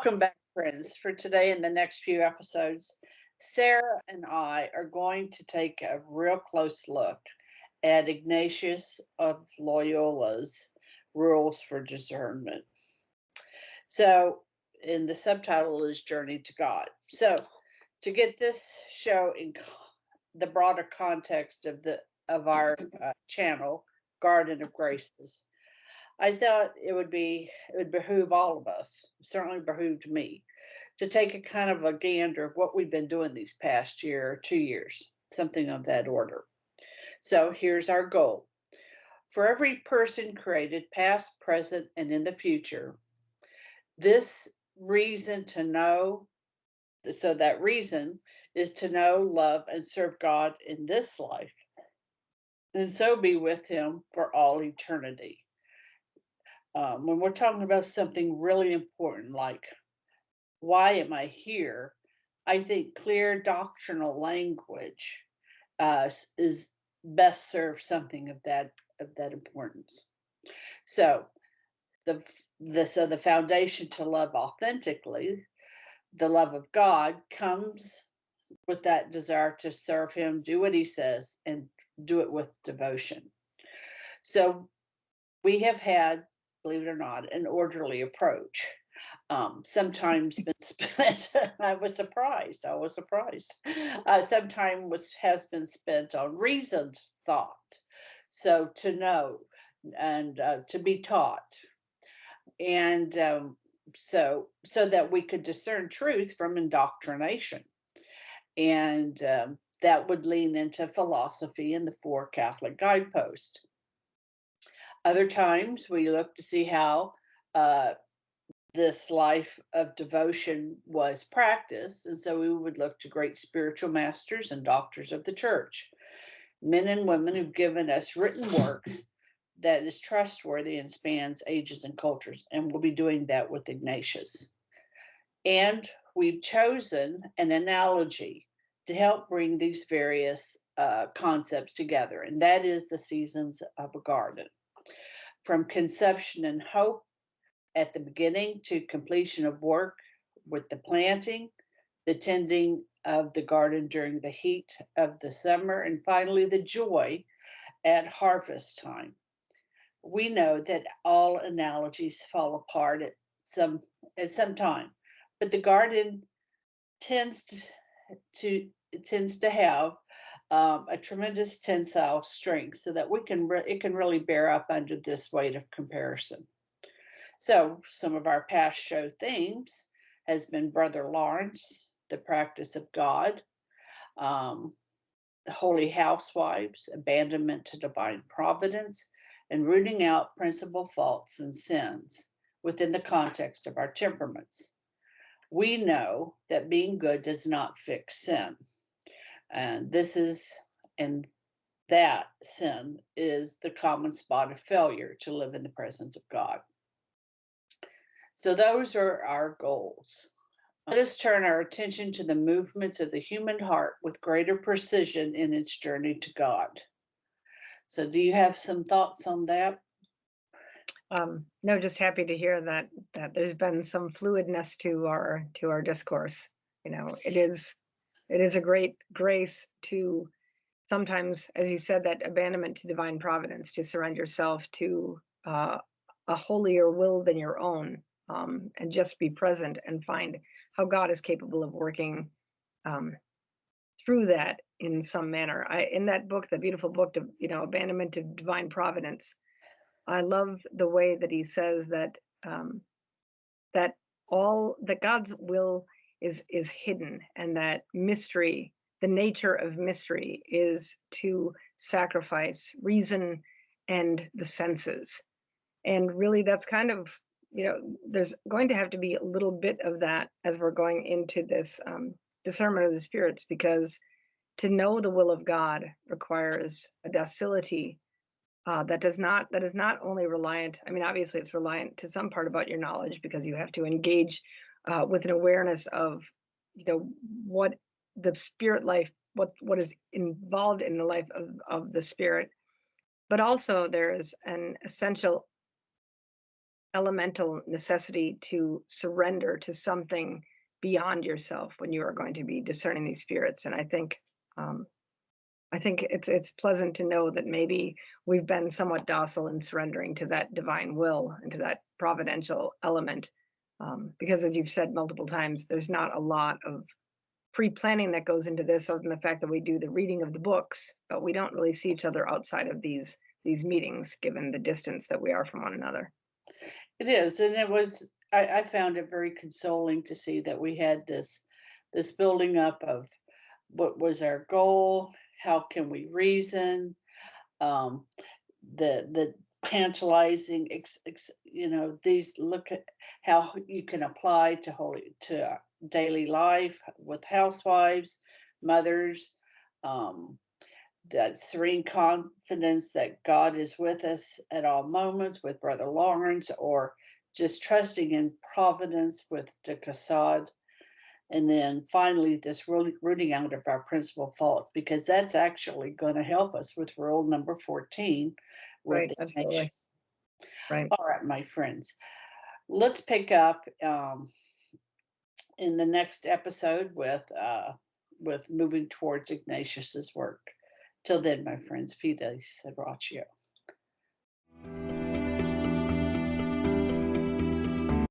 Welcome back, friends. For today and the next few episodes, Sarah and I are going to take a real close look at Ignatius of Loyola's rules for discernment. So, in the subtitle is Journey to God. So, to get this show in the broader context of our channel, Garden of Graces, I thought it would behoove all of us, certainly behooved me, to take a kind of a gander of what we've been doing these past year or 2 years, something of that order. So here's our goal. For every person created, past, present, and in the future, this reason to know, so that reason is to know, love, and serve God in this life, and so be with Him for all eternity. When we're talking about something really important like why am I here, I think clear doctrinal language is best serves something of that importance. So the foundation to love authentically, the love of God, comes with that desire to serve Him, do what He says, and do it with devotion. So we have had, believe it or not, an orderly approach. Sometimes been spent. I was surprised. Sometimes has been spent on reasoned thought. So to know and to be taught, and so that we could discern truth from indoctrination, and that would lean into philosophy and the four Catholic guideposts. Other times we look to see how this life of devotion was practiced, and so we would look to great spiritual masters and doctors of the church, men and women who've given us written work that is trustworthy and spans ages and cultures, and we'll be doing that with Ignatius. And we've chosen an analogy to help bring these various concepts together, and that is the seasons of a garden. From conception and hope at the beginning to completion of work with the planting, the tending of the garden during the heat of the summer, and finally the joy at harvest time. We know that all analogies fall apart at some time, but the garden tends to have a tremendous tensile strength, so that it can really bear up under this weight of comparison. So some of our past show themes has been Brother Lawrence, the practice of God, the holy housewives, abandonment to divine providence, and rooting out principal faults and sins within the context of our temperaments. We know that being good does not fix sin. And that sin is the common spot of failure to live in the presence of God. So those are our goals. Let us turn our attention to the movements of the human heart with greater precision in its journey to God. So do you have some thoughts on that? No, just happy to hear that there's been some fluidness to our discourse. You know, it is a great grace to sometimes, as you said, that abandonment to divine providence, to surrender yourself to a holier will than your own, and just be present and find how God is capable of working through that in some manner. In that book, the beautiful book of Abandonment to Divine Providence, I love the way that he says that that God's will is hidden, and that mystery, the nature of mystery, is to sacrifice reason and the senses. And really, that's kind of, there's going to have to be a little bit of that as we're going into this discernment of the spirits, because to know the will of God requires a docility that is not only reliant. I mean, obviously, it's reliant to some part about your knowledge, because you have to engage with an awareness of, what the spirit life, what is involved in the life of the spirit. But also, there is an essential elemental necessity to surrender to something beyond yourself when you are going to be discerning these spirits. And um, I think it's pleasant to know that maybe we've been somewhat docile in surrendering to that divine will and to that providential element. Because as you've said multiple times, there's not a lot of pre-planning that goes into this, other than the fact that we do the reading of the books, but we don't really see each other outside of these meetings, given the distance that we are from one another. It is, and it was. I found it very consoling to see that we had this building up of what was our goal, how can we reason, um, the tantalizing, these look at how you can apply to daily life with housewives, mothers. Um, that serene confidence that God is with us at all moments with Brother Lawrence, or just trusting in providence with De Cassad. And then finally, this really rooting out of our principal faults, because that's actually going to help us with rule number 14 with Right, absolutely. Ignatius. Right. All right, my friends, let's pick up in the next episode with moving towards Ignatius's work. Till then, my friends, Fides et Ratio.